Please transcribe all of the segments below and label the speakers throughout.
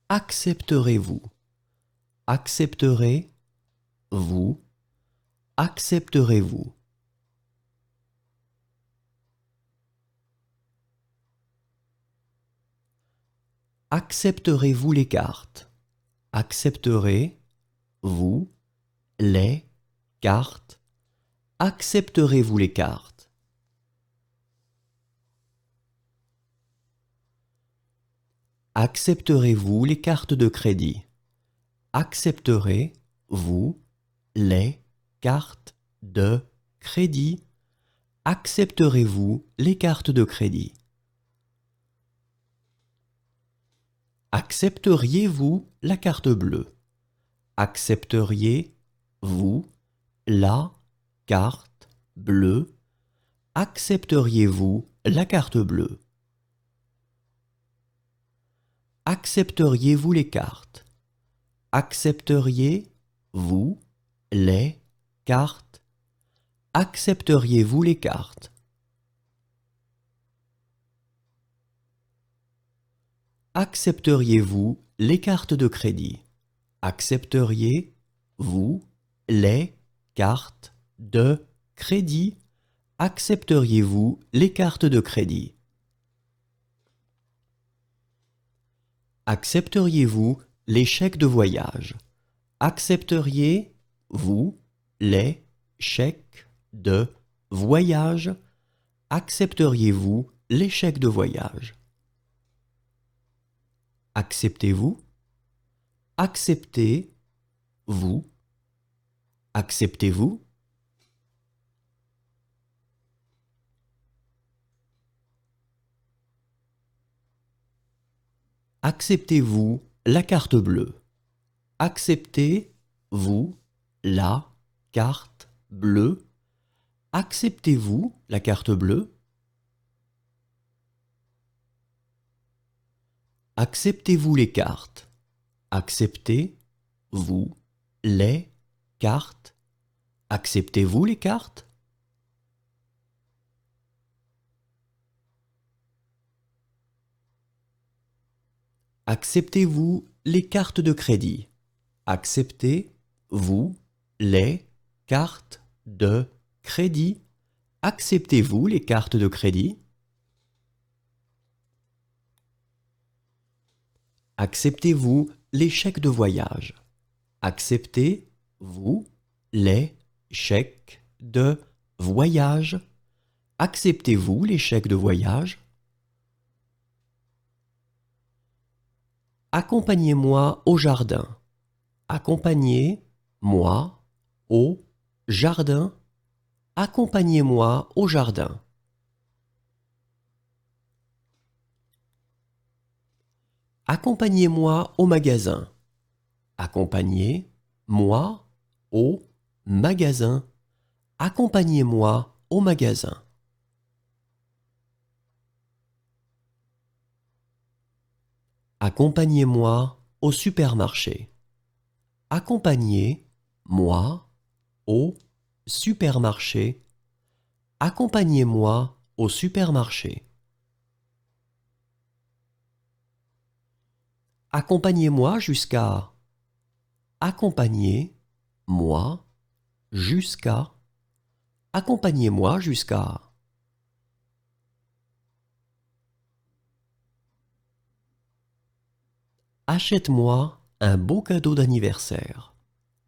Speaker 1: Accepterez-vous? Accepterez-vous? Accepterez-vous? Accepterez-vous les cartes? Accepterez-vous les cartes? Accepterez-vous les cartes? Accepterez-vous les cartes de crédit? Accepterez-vous les cartes de crédit? Accepterez-vous les cartes de crédit? Accepteriez-vous la carte bleue? Accepteriez-vous la carte bleue? Accepteriez-vous la carte bleue? Accepteriez-vous les cartes? Accepteriez-vous les cartes? Accepteriez-vous les cartes? Accepteriez-vous les cartes de crédit? Accepteriez-vous les cartes de crédit? Accepteriez-vous les cartes de crédit? Accepteriez-vous les chèques de voyage? Accepteriez-vous les chèques de voyage? Accepteriez-vous les chèques de voyage? Acceptez-vous? Acceptez-vous? Acceptez-vous? Acceptez-vous la carte bleue? Acceptez-vous la carte bleue? Acceptez-vous la carte bleue? Acceptez-vous les cartes? Acceptez-vous les cartes? Acceptez-vous les cartes? Acceptez-vous les cartes de crédit? Acceptez-vous les cartes de crédit? Acceptez-vous les cartes de crédit? Acceptez-vous les chèques de voyage? Acceptez-vous les chèques de voyage? Acceptez-vous les chèques de voyage? Accompagnez-moi au jardin. Accompagnez-moi au jardin. Accompagnez-moi au jardin. Accompagnez-moi au magasin. Accompagnez-moi au magasin. Accompagnez-moi au magasin. Accompagnez-moi au supermarché. Accompagnez-moi au supermarché. Accompagnez-moi au supermarché. Accompagnez-moi jusqu'à. Accompagnez-moi jusqu'à. Accompagnez-moi jusqu'à. Achète-moi un beau cadeau d'anniversaire.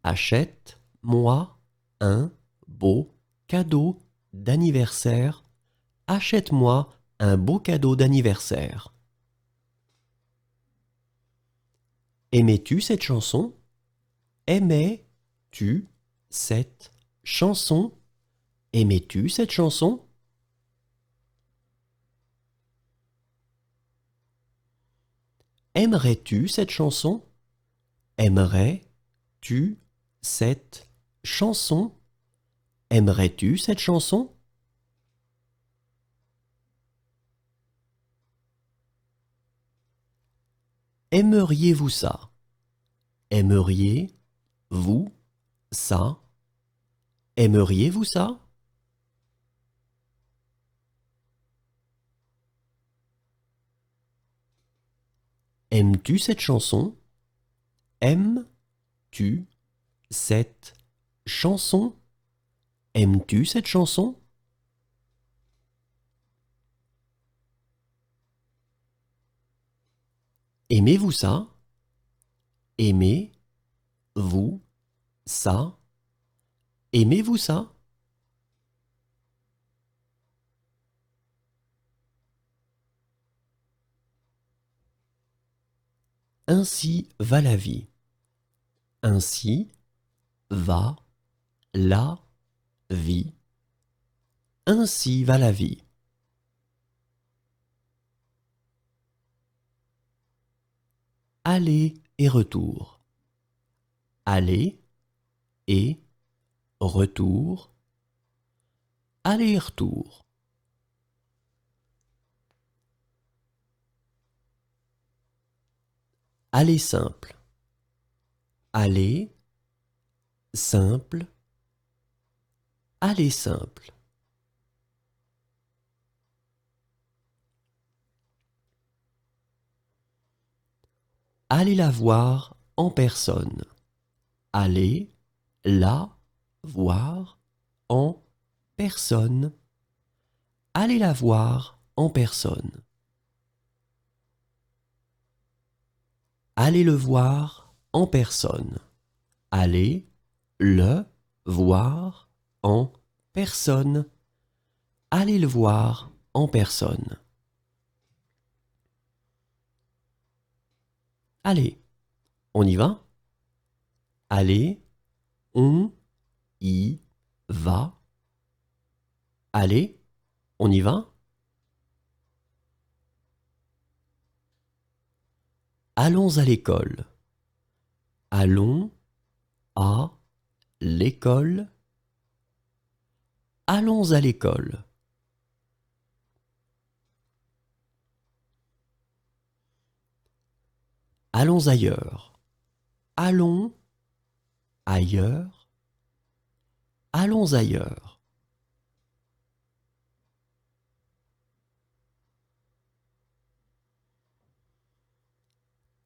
Speaker 1: Achète-moi un beau cadeau d'anniversaire. Achète-moi un beau cadeau d'anniversaire. Aimais-tu cette chanson? Aimais-tu cette chanson? Aimais-tu cette chanson? Aimerais-tu cette chanson? Aimerais-tu cette chanson? Aimerais-tu cette chanson? Aimeriez-vous ça? Aimeriez-vous ça? Aimeriez-vous ça? Aimes-tu cette chanson? Aimes-tu cette chanson? Aimes-tu cette chanson? Aimez-vous ça? Aimez-vous ça? Aimez-vous ça? Ainsi va la vie. Ainsi va la vie. Ainsi va la vie. Aller et retour. Aller et retour. Aller et retour. Aller simple. Aller simple. Aller simple. Allez la voir en personne. Allez la voir en personne. Allez la voir en personne. Allez le voir en personne. Allez le voir en personne. Allez le voir en personne. Allez, on y va? Allez, on y va. Allez, on y va? Allons à l'école. Allons à l'école. Allons à l'école. Allons ailleurs. Allons ailleurs. Allons ailleurs.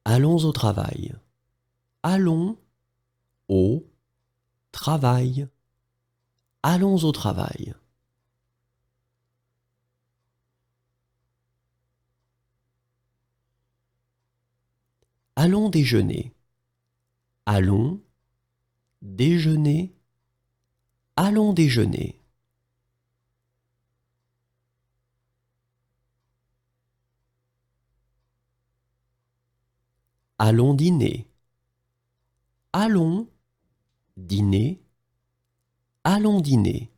Speaker 1: Allons au travail. Allons au travail. Allons au travail. Allons déjeuner. Allons déjeuner. Allons déjeuner. Allons dîner. Allons dîner. Allons dîner.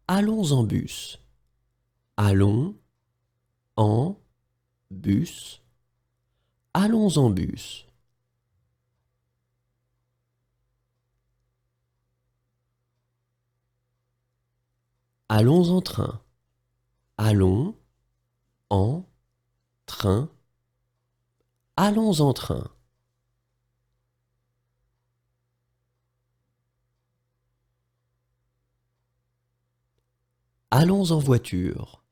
Speaker 1: Allons en bus. Allons en bus. Allons en bus. Allons en train. Allons en train. Allons en train. Allons en voiture.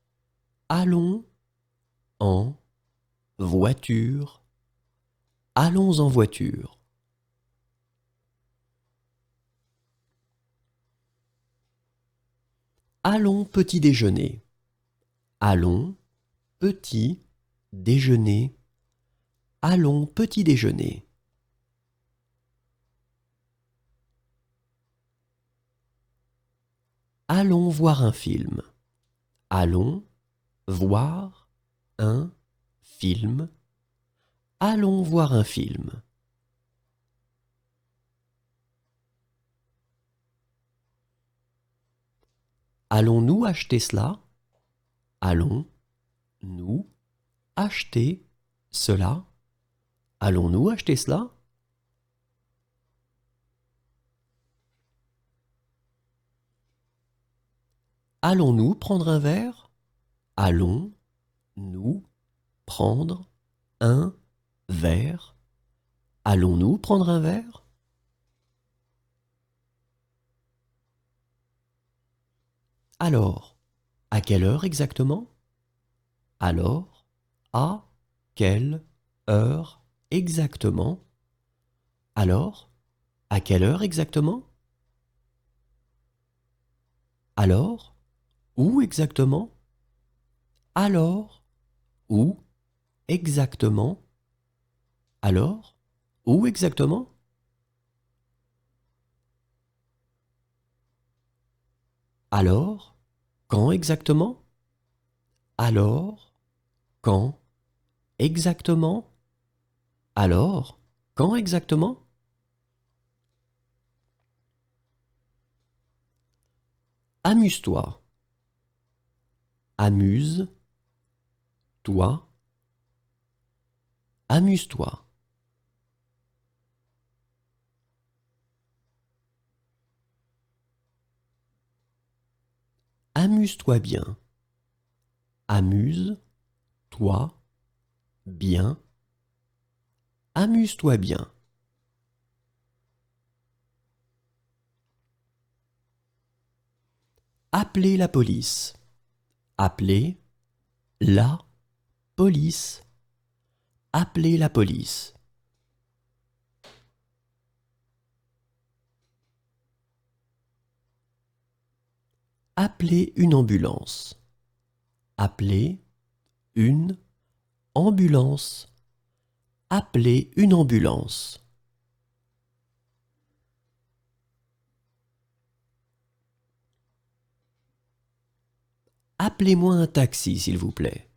Speaker 1: Allons en voiture. Allons en voiture. Allons petit déjeuner. Allons petit déjeuner. Allons petit déjeuner. Allons voir un film. Allons voir un film. Allons voir un film. Allons-nous acheter cela? Allons-nous acheter cela? Allons-nous acheter cela? Allons-nous prendre un verre? Allons-nous prendre un verre? Allons-nous prendre un verre? Alors, à quelle heure exactement? Alors, à quelle heure exactement? Alors, à quelle heure exactement? Alors, où exactement? Alors, où exactement? Alors, où exactement? Alors, quand exactement? Alors, quand exactement? Alors, quand exactement? Amuse-toi. Amuse-toi. Amuse-toi. Amuse-toi bien. Amuse-toi bien. Amuse-toi bien. Appelez la police. Appelez la police. Appelez la police. Appelez une ambulance. Appelez une ambulance. Appelez une ambulance. Appelez-moi un taxi, s'il vous plaît.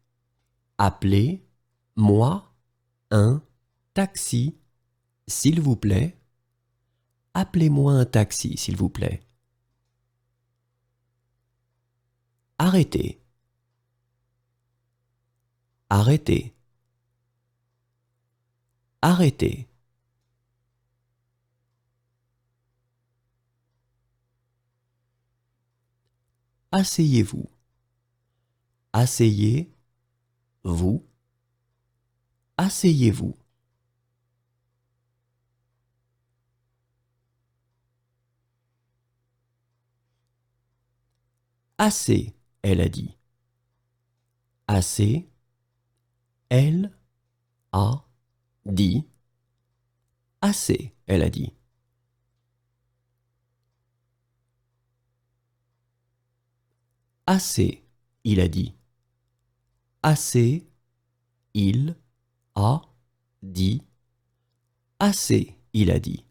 Speaker 1: Appelez-moi un taxi, s'il vous plaît. Appelez-moi un taxi, s'il vous plaît. Arrêtez. Arrêtez. Arrêtez. Asseyez-vous. Asseyez-vous. Asseyez-vous. Assez, elle a dit. Assez, elle a dit. Assez, elle a dit. Assez, il a dit. Assez, il a dit. Assez, il a dit.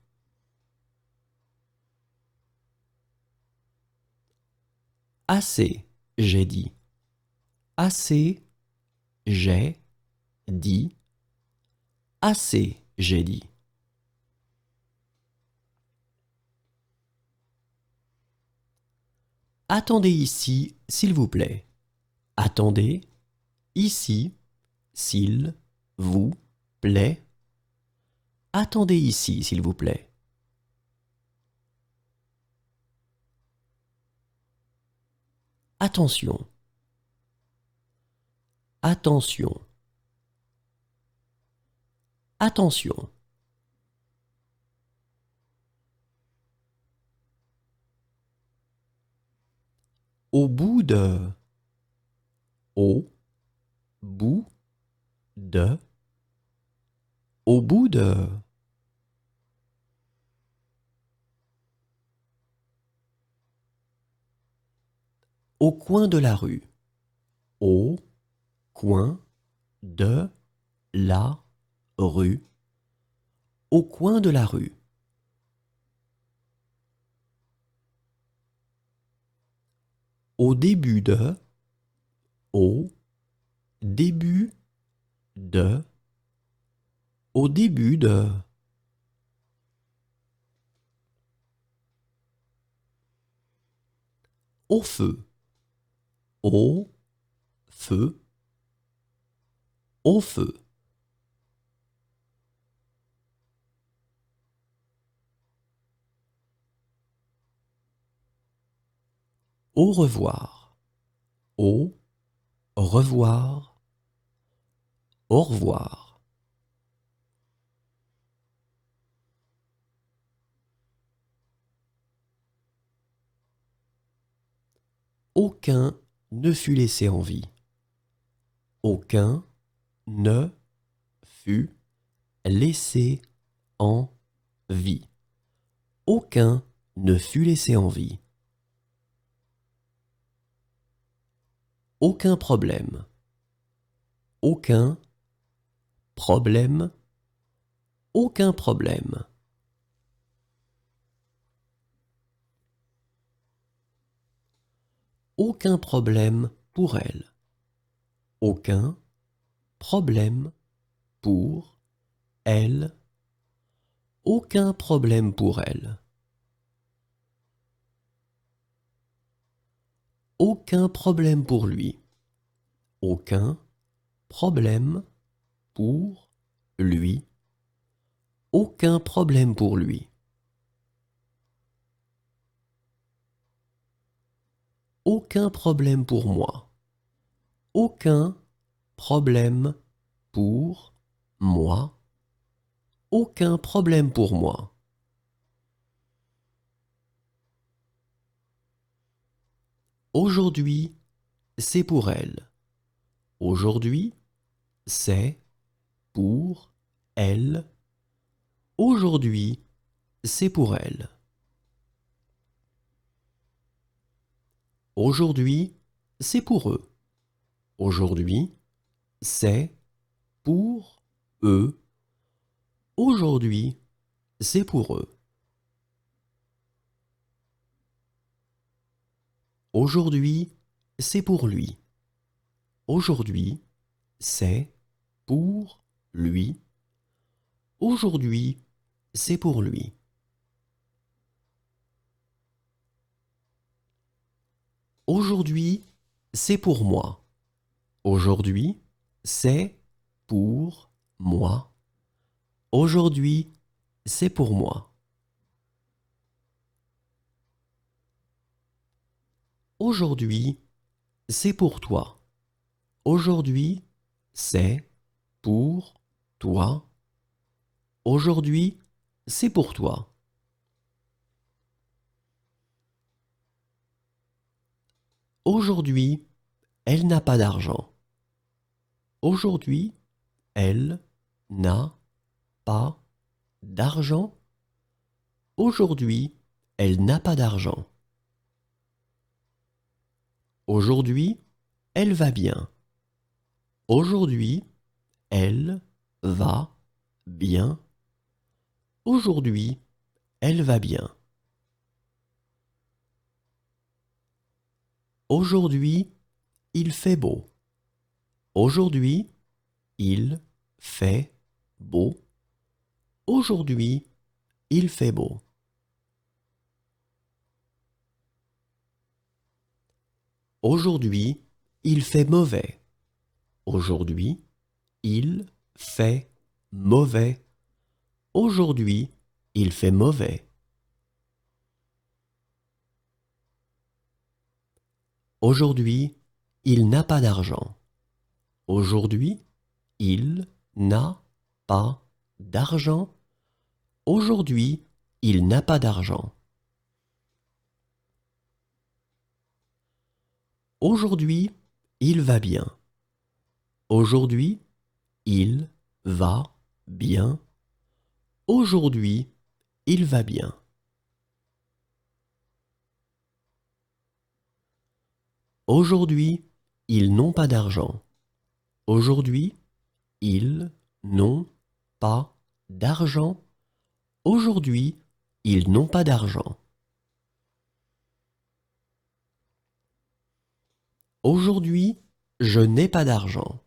Speaker 1: Assez, j'ai dit. Assez, j'ai dit. Assez, j'ai dit. Attendez ici, s'il vous plaît. Attendez ici, s'il vous plaît. Attendez ici, s'il vous plaît. Attention. Attention. Attention. Au bout de. Au bout de. Au bout de. Au coin de la rue. Au coin de la rue. Au coin de la rue. Au début de. Au début de. Au début de. Au feu. Au feu. Au feu. Au revoir. Au revoir. Au revoir. Au aucun ne fut laissé en vie. Aucun ne fut laissé en vie. Aucun ne fut laissé en vie. Aucun problème. Aucun problème. Aucun problème. Aucun problème pour elle. Aucun problème pour elle. Aucun problème pour elle. Aucun problème pour lui. Aucun problème pour lui. Aucun problème pour lui. Aucun problème pour moi. Aucun problème pour moi. Aucun problème pour moi. Aujourd'hui, c'est pour elle. Aujourd'hui, c'est pour elle. Aujourd'hui, c'est pour elle. Aujourd'hui, c'est pour eux. Aujourd'hui, c'est pour eux. Aujourd'hui, c'est pour eux. Aujourd'hui, c'est pour lui. Aujourd'hui, c'est pour lui. Aujourd'hui, c'est pour lui. Aujourd'hui, c'est pour moi. Aujourd'hui, c'est pour moi. Aujourd'hui, c'est pour moi. Aujourd'hui, c'est pour toi. Aujourd'hui, c'est pour toi. Aujourd'hui, c'est pour toi. Aujourd'hui, elle n'a pas d'argent. Aujourd'hui, elle n'a pas d'argent. Aujourd'hui, elle n'a pas d'argent. Aujourd'hui, elle va bien. Aujourd'hui, elle va bien. Aujourd'hui, elle va bien. Aujourd'hui, il fait beau. Aujourd'hui, il fait beau. Aujourd'hui, il fait beau. Aujourd'hui, il fait mauvais. Aujourd'hui, il fait mauvais. Aujourd'hui, il fait mauvais. Aujourd'hui, il n'a pas d'argent. Aujourd'hui, il n'a pas d'argent. Aujourd'hui, il n'a pas d'argent. Aujourd'hui, il va bien. Aujourd'hui, il va bien. Aujourd'hui, il va bien. Aujourd'hui, ils n'ont pas d'argent. Aujourd'hui, ils n'ont pas d'argent. Aujourd'hui, ils n'ont pas d'argent. Aujourd'hui, je n'ai pas d'argent.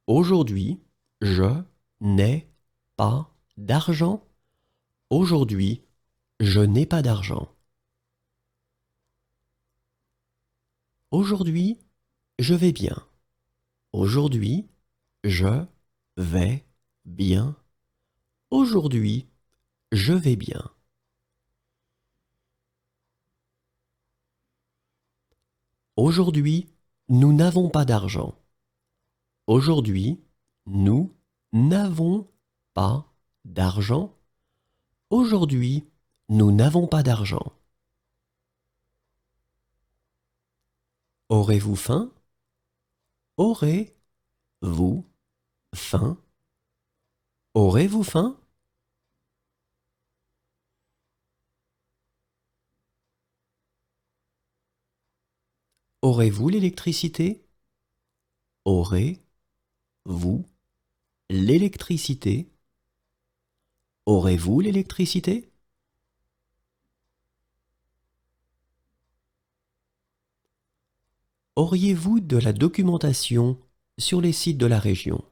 Speaker 1: Aujourd'hui, je n'ai pas d'argent. Aujourd'hui, je n'ai pas d'argent. Aujourd'hui, je vais bien. Aujourd'hui, je vais bien. Aujourd'hui, je vais bien. Aujourd'hui, nous n'avons pas d'argent. Aujourd'hui, nous n'avons pas d'argent. Aujourd'hui, nous n'avons pas d'argent. Aurez-vous faim? Aurez-vous faim? Aurez-vous faim? Aurez-vous l'électricité? Aurez-vous l'électricité? Aurez-vous l'électricité? Auriez-vous de la documentation sur les sites de la région?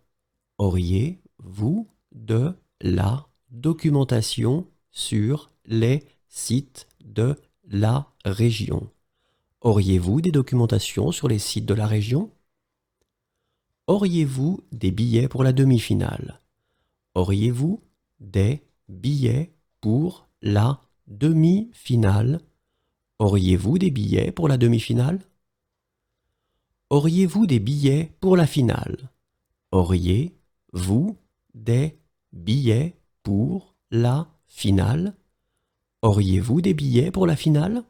Speaker 1: Auriez-vous de la documentation sur les sites de la région? Auriez-vous des documentations sur les sites de la région? Auriez-vous des billets pour la demi-finale? Auriez-vous des billets pour la demi-finale? Auriez-vous des billets pour la demi-finale? Auriez-vous des billets pour la finale? Auriez-vous des billets pour la finale? Auriez-vous des billets pour la finale?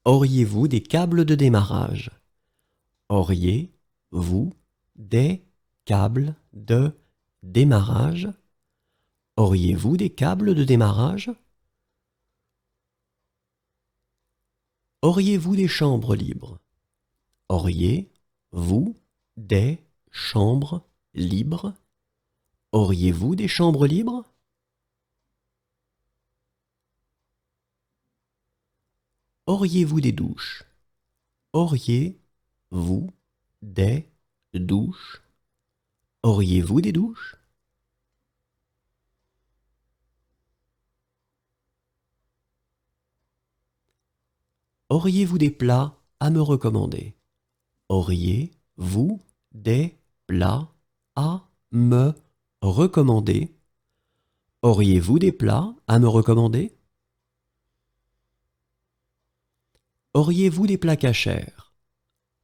Speaker 1: Auriez-vous des câbles de démarrage? Auriez-vous des câbles de démarrage? Auriez-vous des câbles de démarrage? Auriez-vous des chambres libres? Auriez-vous des chambres libres? Auriez-vous des chambres libres? Auriez-vous des douches? Auriez-vous des douches? Auriez-vous des douches? Auriez-vous des plats à me recommander? Auriez-vous des plats à me recommander? Auriez-vous des plats à me recommander? Auriez-vous des plats cachers?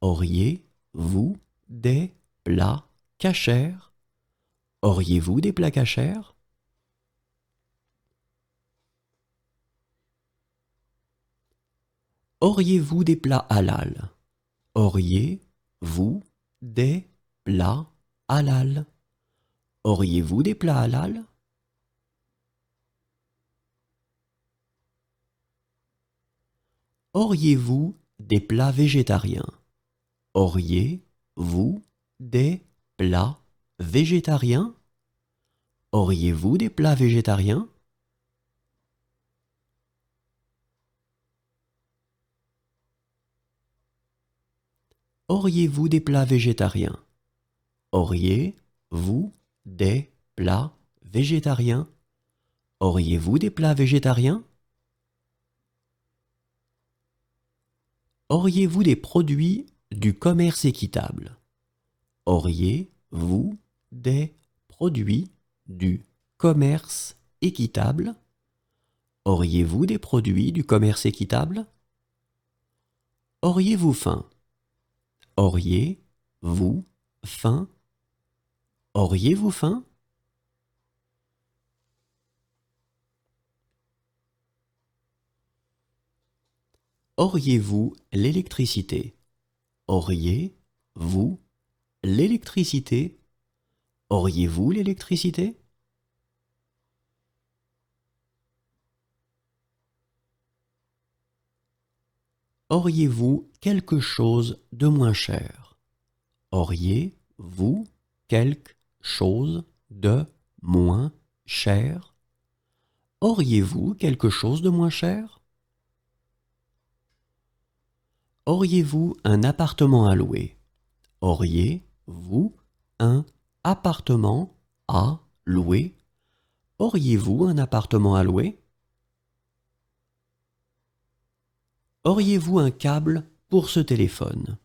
Speaker 1: Auriez-vous des plats cachers? Auriez-vous des plats cachers? Auriez-vous des plats halal? Auriez-vous des plats halal? Auriez-vous des plats halal? Auriez-vous des plats végétariens? Auriez-vous des plats végétariens? Auriez-vous des plats végétariens? Auriez-vous des plats végétariens? Auriez-vous des plats végétariens? Auriez-vous des plats végétariens? Auriez-vous des produits du commerce équitable? Auriez-vous des produits du commerce équitable? Auriez-vous des produits du commerce équitable? Auriez-vous faim? Auriez-vous faim? Auriez-vous faim? Auriez-vous l'électricité? Auriez-vous l'électricité? Auriez-vous l'électricité? Auriez-vous quelque chose de moins cher? Auriez-vous quelque chose de moins cher? Auriez-vous quelque chose de moins cher? Auriez-vous un appartement à louer? Auriez-vous un appartement à louer? Auriez-vous un appartement à louer? Auriez-vous un câble pour ce téléphone?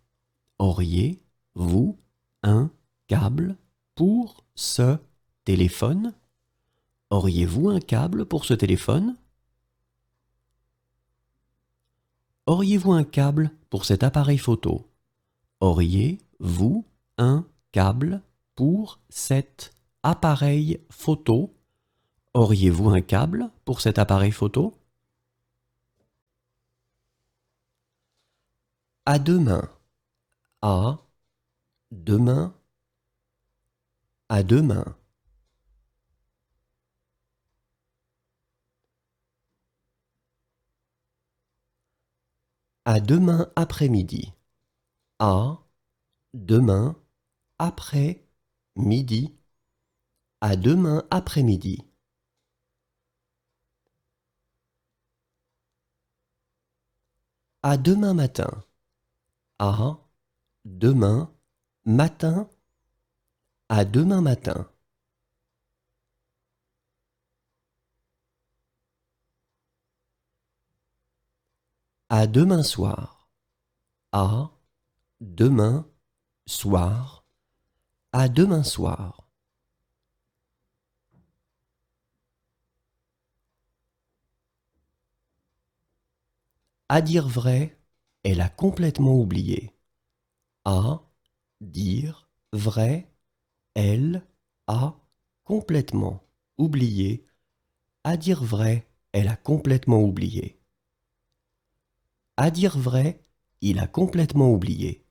Speaker 1: Auriez-vous un câble pour ce téléphone? Auriez-vous un câble pour ce téléphone? Auriez-vous un câble pour cet appareil photo? Auriez-vous un câble pour cet appareil photo? Auriez-vous un câble pour cet appareil photo? À demain. À demain. À demain. À demain après-midi. À demain après-midi. À demain après-midi. À demain matin. À demain matin. À demain matin. À demain soir. À demain soir. À demain soir. À dire vrai, elle a complètement oublié. À dire vrai, elle a complètement oublié. À dire vrai, elle a complètement oublié. À dire vrai, il a complètement oublié.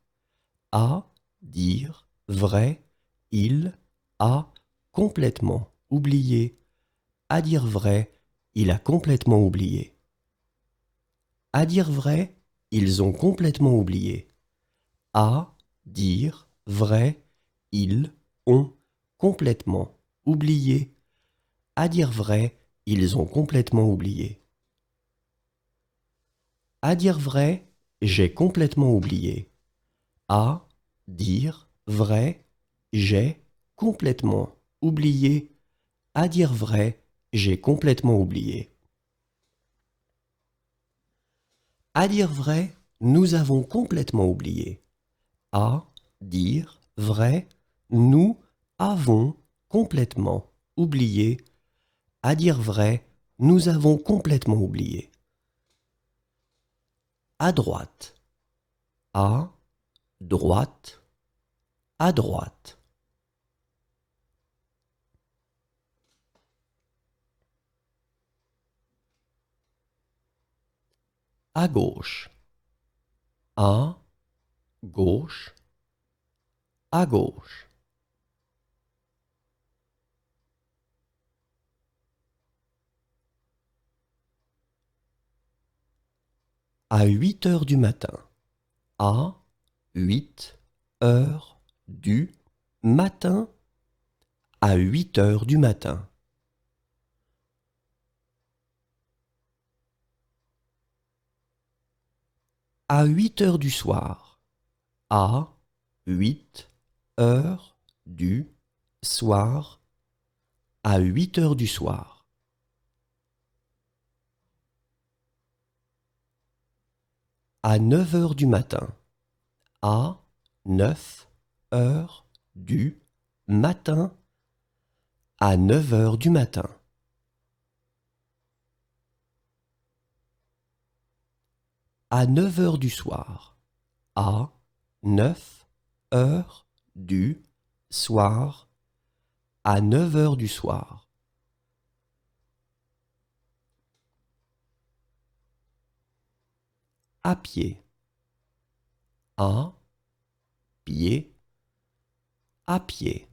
Speaker 1: À dire vrai, il a complètement oublié. À dire vrai, il a complètement oublié. À dire vrai, ils ont complètement oublié. À dire vrai, ils ont complètement oublié. À dire vrai, ils ont complètement oublié. À dire vrai, j'ai complètement oublié. À dire vrai, j'ai complètement oublié. À dire vrai, j'ai complètement oublié. À dire vrai, nous avons complètement oublié. À dire vrai, nous avons complètement oublié. À dire vrai, nous avons complètement oublié. À droite. À droite. À droite. À gauche. À gauche. À gauche. À 8 heures du matin. À 8 heures du matin. À 8 heures du matin. À 8 heures du soir. À 8 heures du soir. À 8 heures du soir. À 9 heures du matin. À 9 heures du matin. À 9 heures du matin. À 9 heures du soir. À 9 heures du soir. À 9 heures du soir. À pied. À pied. À pied.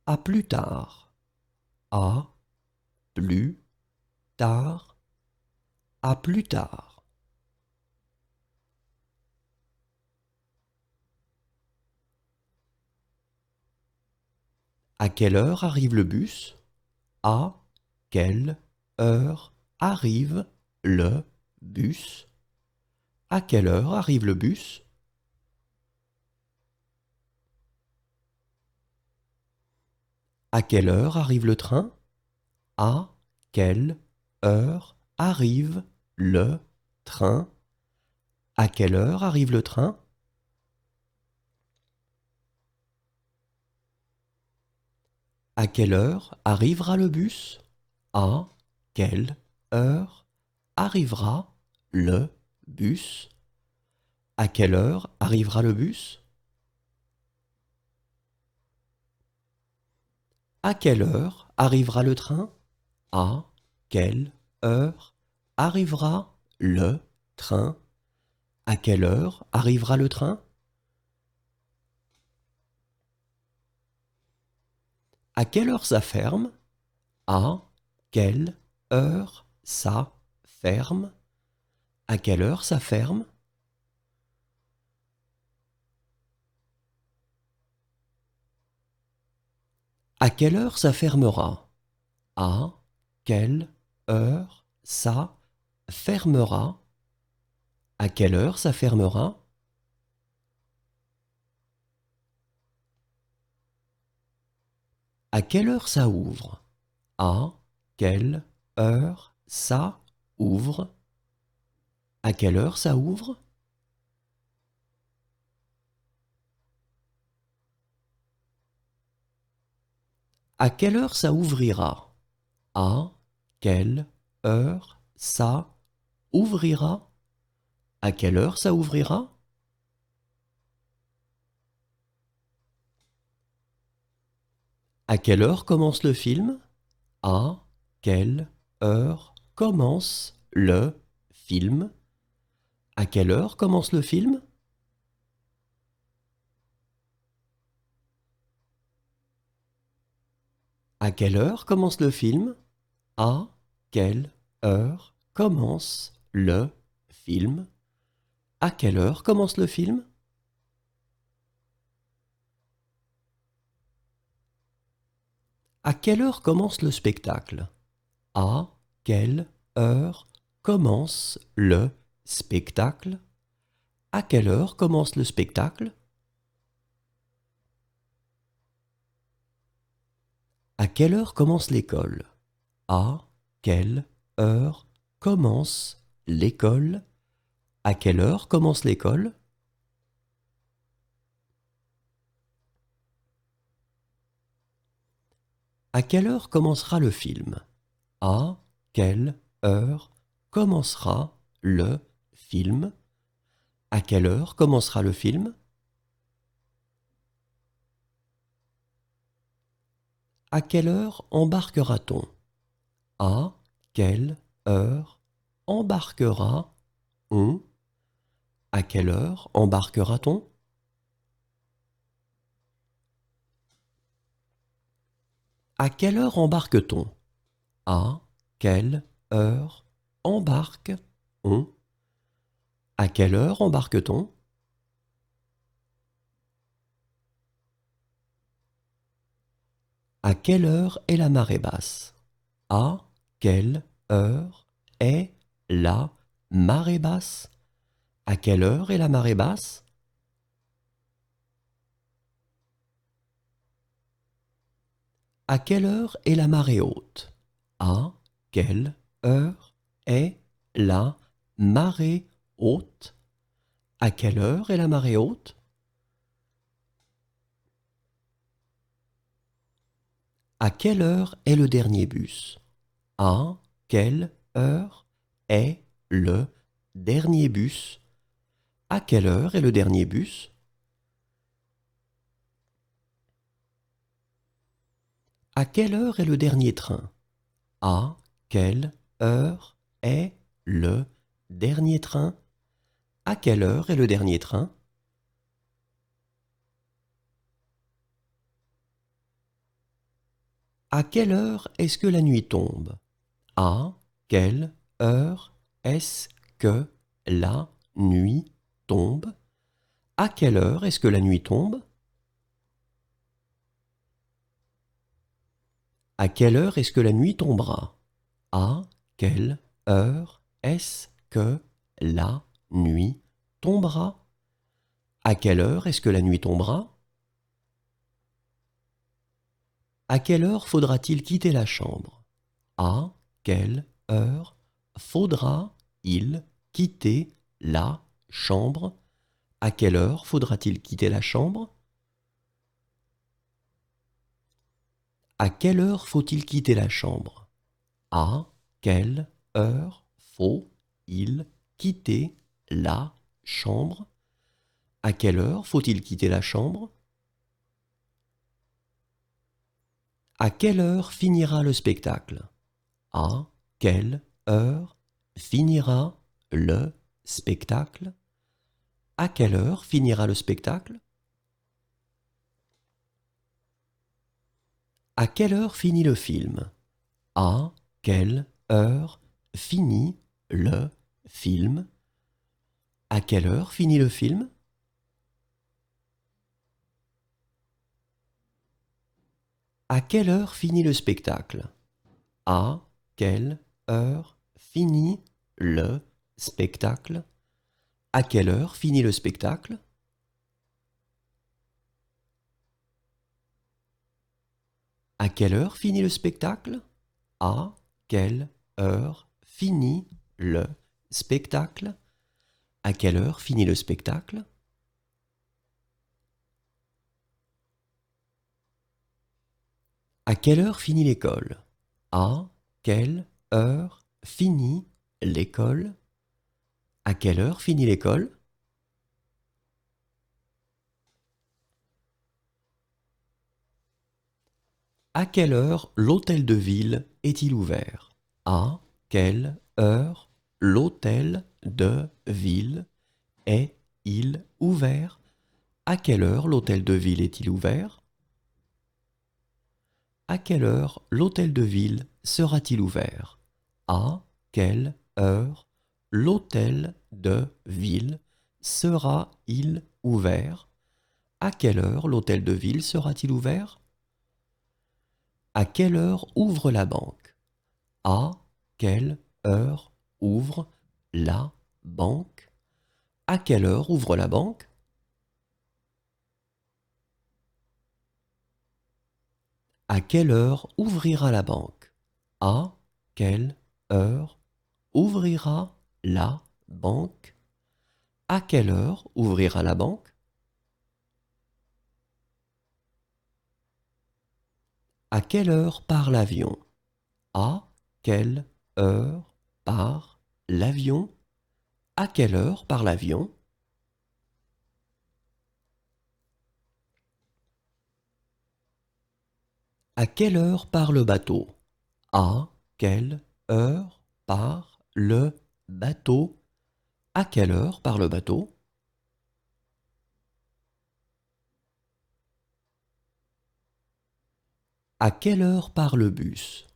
Speaker 1: À plus tard. À plus tard. À plus tard. À quelle heure arrive le bus? À quelle heure arrive le bus? À quelle heure arrive le bus? À quelle heure arrive le train? À quelle heure arrive le train? À quelle heure arrive le train? À quelle heure arrivera le bus? À quelle heure arrivera le bus? À quelle heure arrivera le bus? À quelle heure arrivera le train? À quelle heure arrivera le train? À quelle heure arrivera le train? À quelle heure ça ferme? À quelle heure ça ferme? À quelle heure ça ferme? À quelle heure ça fermera? À quelle heure ça fermera? À quelle heure ça fermera? À quelle heure ça ouvre? À quelle heure ça ouvre? À quelle heure ça ouvre? À quelle heure ça ouvrira? À quelle heure ça ouvrira? À quelle heure ça ouvrira? À quelle heure commence le film? À quelle heure commence le film? À quelle heure commence le film? À quelle heure commence le film? À quelle heure commence le film? À quelle heure commence le film? À quelle heure commence le spectacle? À quelle heure commence le spectacle? À quelle heure commence le spectacle? À quelle heure commence l'école? À quelle heure commence l'école? À quelle heure commence l'école? À quelle heure commencera le film? À quelle heure commencera le film? À quelle heure commencera le film? À quelle heure embarquera-t-on? À quelle heure embarquera-on? À quelle heure embarquera-t-on? À quelle heure embarque-t-on? À quelle heure embarque-on? À quelle heure embarque-t-on? À quelle heure est la marée basse? À quelle heure est la marée basse? À quelle heure est la marée basse? À quelle heure est la marée haute? À quelle heure est la marée haute? À quelle heure est la marée haute? À quelle heure est le dernier bus? À quelle heure est le dernier bus? À quelle heure est le dernier bus? À quelle heure est le dernier train? À quelle heure est le dernier train? À quelle heure est le dernier train? À quelle heure est-ce que la nuit tombe? À quelle heure est-ce que la nuit tombe? À quelle heure est-ce que la nuit tombe? À quelle heure est-ce que la nuit tombera? À quelle heure est-ce que la nuit tombera? À quelle heure est-ce que la nuit tombera? À quelle heure faudra-t-il quitter la chambre? À quelle heure faudra-il quitter la chambre? À quelle heure faudra-t-il quitter la chambre? À quelle heure faut-il quitter la chambre? À quelle heure faut-il quitter la chambre? À quelle heure faut-il quitter la chambre? À quelle heure finira le spectacle? À quelle heure finira le spectacle? À quelle heure finira le spectacle? À quelle heure finit le film? À quelle heure finit le film? À quelle heure finit le film? À quelle heure finit le spectacle? À quelle heure finit le spectacle? À quelle heure finit le spectacle? À quelle heure finit le spectacle? À quelle heure finit le spectacle? À quelle heure finit le spectacle? À quelle heure finit l'école? À quelle heure finit l'école? À quelle heure finit l'école? À quelle heure l'hôtel de ville est-il ouvert? À quelle heure l'hôtel de ville est-il ouvert? À quelle heure l'hôtel de ville est-il ouvert? À quelle heure l'hôtel de ville sera-t-il ouvert? À quelle heure l'hôtel de ville sera-il ouvert? À quelle heure l'hôtel de ville sera-t-il ouvert? À quelle heure ouvre la banque? À quelle heure ouvre la banque? À quelle heure ouvre la banque? À quelle heure ouvrira la banque? À quelle heure ouvrira la banque? À quelle heure ouvrira la banque? À quelle heure part l'avion? À quelle heure part l'avion? À quelle heure part l'avion? À quelle heure part le bateau? À quelle heure part le bateau? À quelle heure part le bateau? À quelle heure part le bus?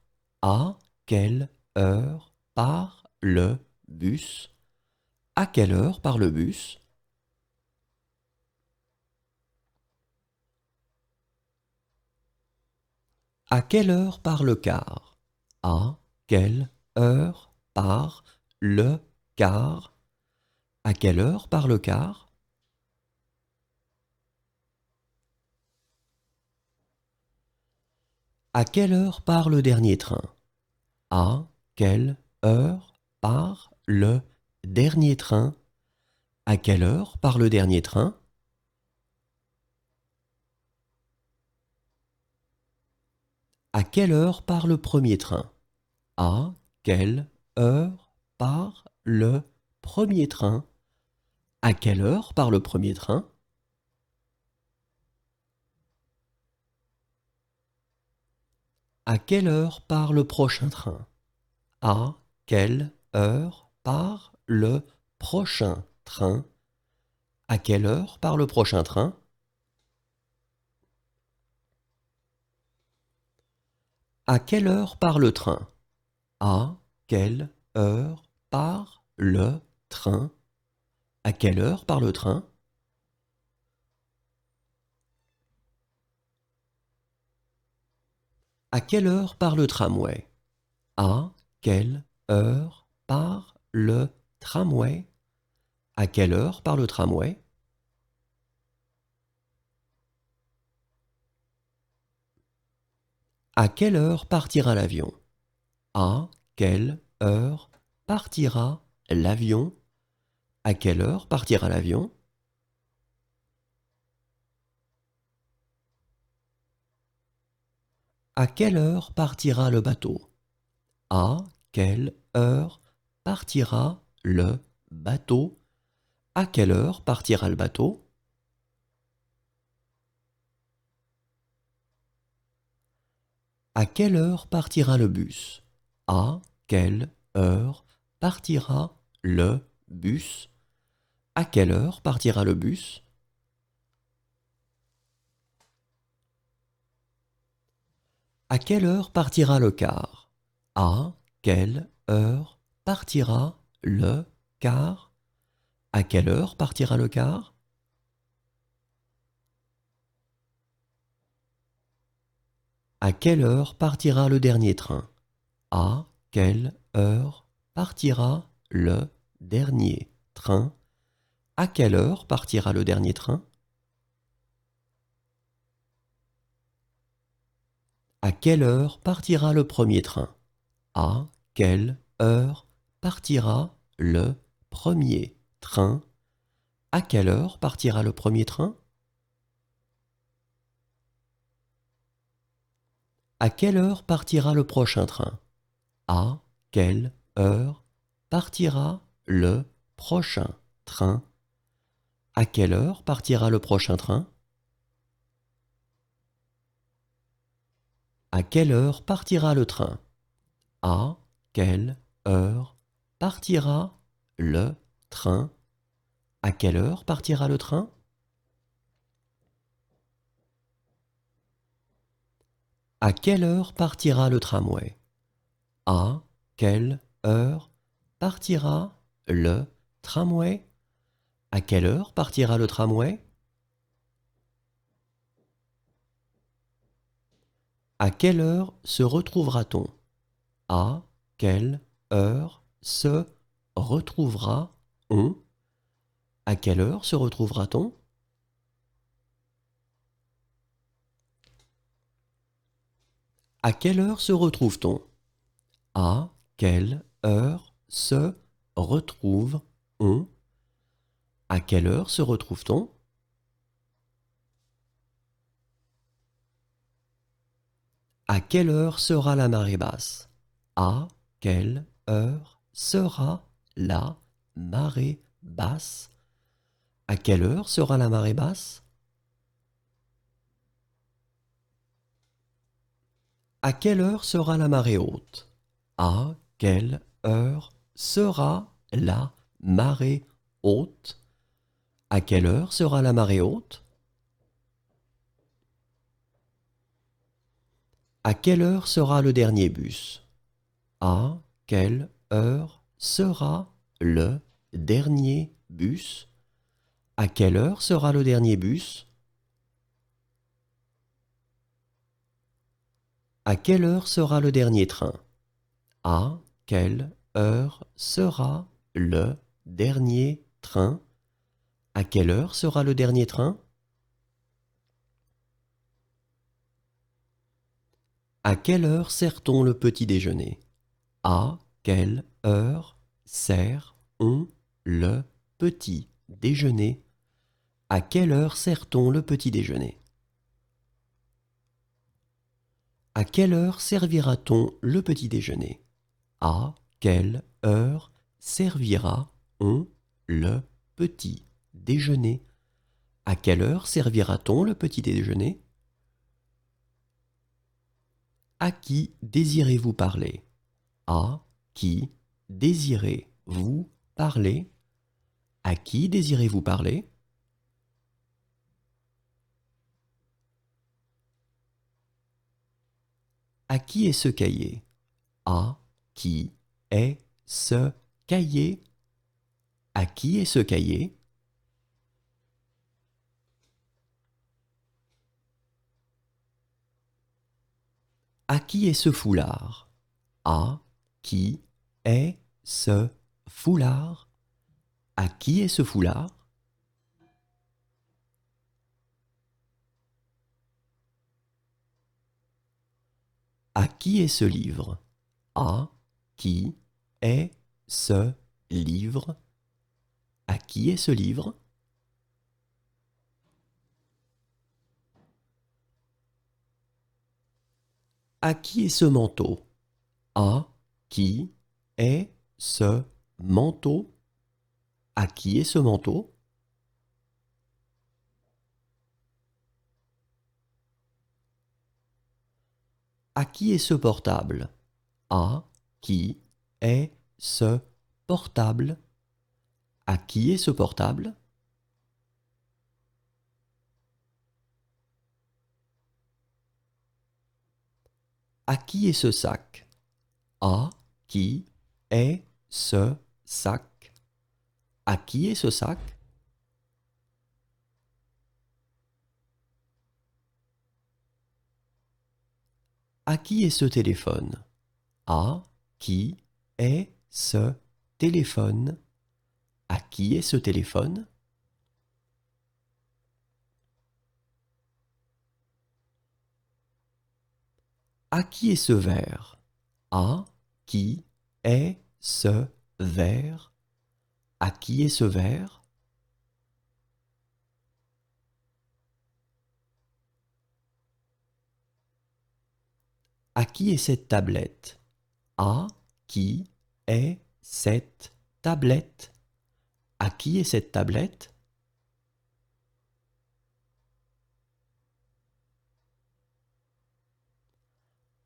Speaker 1: À quelle heure part le bus? À quelle heure part le bus? À quelle heure part le car? À quelle heure part le car? À quelle heure part le car? À quelle heure part le dernier train? À quelle heure part le dernier train? À quelle heure part le dernier train? À quelle heure part le premier train? À quelle heure part le premier train? À quelle heure part le premier train? À quelle heure part le prochain train? À quelle heure part le prochain train? À quelle heure part le prochain train? À quelle heure part le train? À quelle heure part le train? À quelle heure part le train? À quelle heure part le tramway? À quelle heure part le tramway? À quelle heure part le tramway? À quelle heure partira l'avion? À quelle heure partira l'avion? À quelle heure partira l'avion? À quelle heure partira le bateau? À quelle heure partira le bateau? À quelle heure partira le bateau? À quelle heure partira le bus? À quelle heure partira le bus? À quelle heure partira le bus? À quelle heure partira le car? À quelle heure partira le car? À quelle heure partira le car? À quelle heure partira le dernier train? À quelle heure partira le dernier train? À quelle heure partira le dernier train? À quelle heure partira le premier train? À quelle heure partira le premier train? À quelle heure partira le premier train? À quelle heure partira le prochain train? À quelle heure partira le prochain train? À quelle heure partira le prochain train? À quelle heure partira le train? À quelle heure partira le train? À quelle heure partira le train? À quelle heure partira le tramway? À quelle heure partira le tramway? À quelle heure partira le tramway? À quelle heure se retrouvera-t-on? À quelle heure se retrouvera-on? À quelle heure se retrouvera-t-on? À quelle heure se retrouve-t-on? À quelle heure se retrouve-on? À quelle heure se retrouve-t-on? À quelle heure sera la marée basse? À quelle heure sera la marée basse? À quelle heure sera la marée basse? À quelle heure sera la marée haute? À quelle heure sera la marée haute? À quelle heure sera la marée haute? À quelle heure sera le dernier bus? À quelle heure sera le dernier bus? À quelle heure sera le dernier bus? À quelle heure sera le dernier train? À quelle heure sera le dernier train? À quelle heure sera le dernier train? À quelle heure sert-on le petit déjeuner? À quelle heure sert-on le petit déjeuner? À quelle heure sert-on le petit déjeuner? À quelle heure servira-t-on le petit déjeuner? À quelle heure servira-on le petit déjeuner? À quelle heure servira-t-on le petit déjeuner? À qui désirez-vous parler? À qui désirez-vous parler? À qui désirez-vous parler? À qui est ce cahier? À qui est ce cahier? À qui est ce cahier? À qui est ce foulard? À qui est ce foulard? À qui est ce foulard? À qui est ce livre? À qui est ce livre? À qui est ce livre? À qui est ce manteau? À qui est ce manteau? À qui est ce manteau? À qui est ce portable? À qui est ce portable? À qui est ce portable? À qui est ce sac? À qui est ce sac? À qui est ce sac? À qui est ce téléphone? À qui est ce téléphone? À qui est ce téléphone? À qui est ce verre? À qui est ce verre? À qui est ce verre? À qui est cette tablette? À qui est cette tablette? À qui est cette tablette?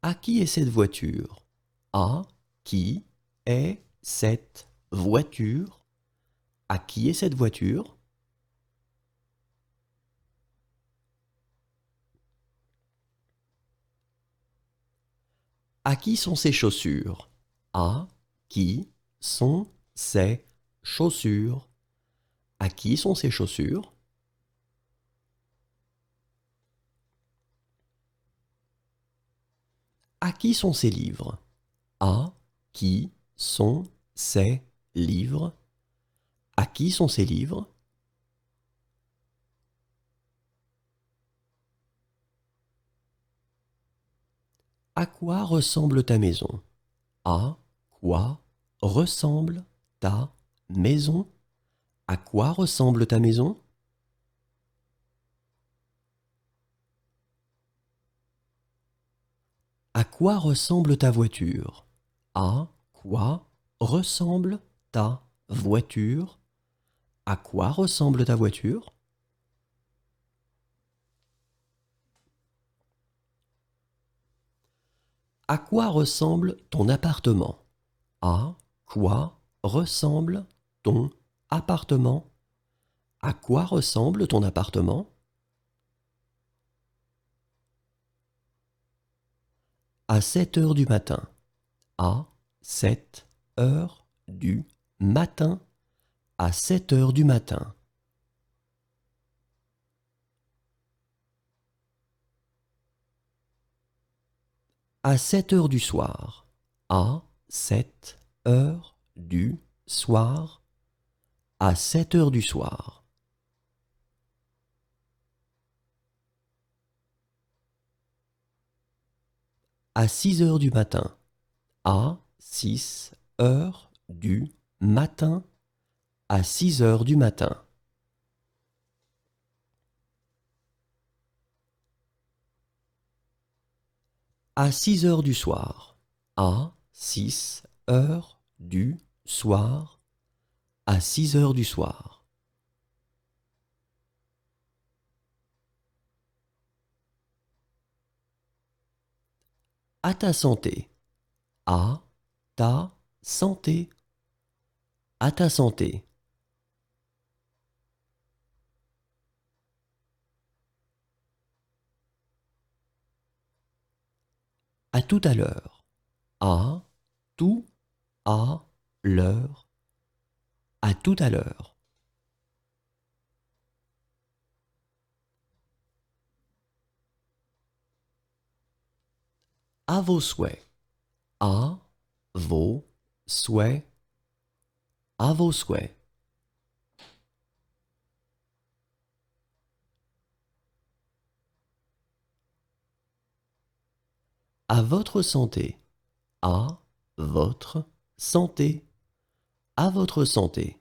Speaker 1: À qui est cette voiture? À qui est cette voiture? À qui est cette voiture? À qui sont ces chaussures? À qui sont ces chaussures? À qui sont ces chaussures? À qui sont ces livres? À qui sont ces livres? À qui sont ces livres? À quoi ressemble ta maison? À quoi ressemble ta maison? À quoi ressemble ta maison? À quoi ressemble ta voiture? À quoi ressemble ta voiture? À quoi ressemble ta voiture? À quoi ressemble ton appartement? À quoi ressemble ton appartement? À quoi ressemble ton appartement? À 7 heures du matin. À 7 heures du matin. À 7 heures du matin. À 7 heures du soir. À 7 heures du soir. À 7 heures du soir. À 6 heures du matin. À 6 heures du matin. À 6 heures du matin. À 6 heures du soir. À 6 heures du soir. À 6 heures du soir. À ta santé. À ta santé. À ta santé. À tout à l'heure. À tout à l'heure. À tout à l'heure. À vos souhaits. À vos souhaits. À vos souhaits. À votre santé. À votre santé. À votre santé.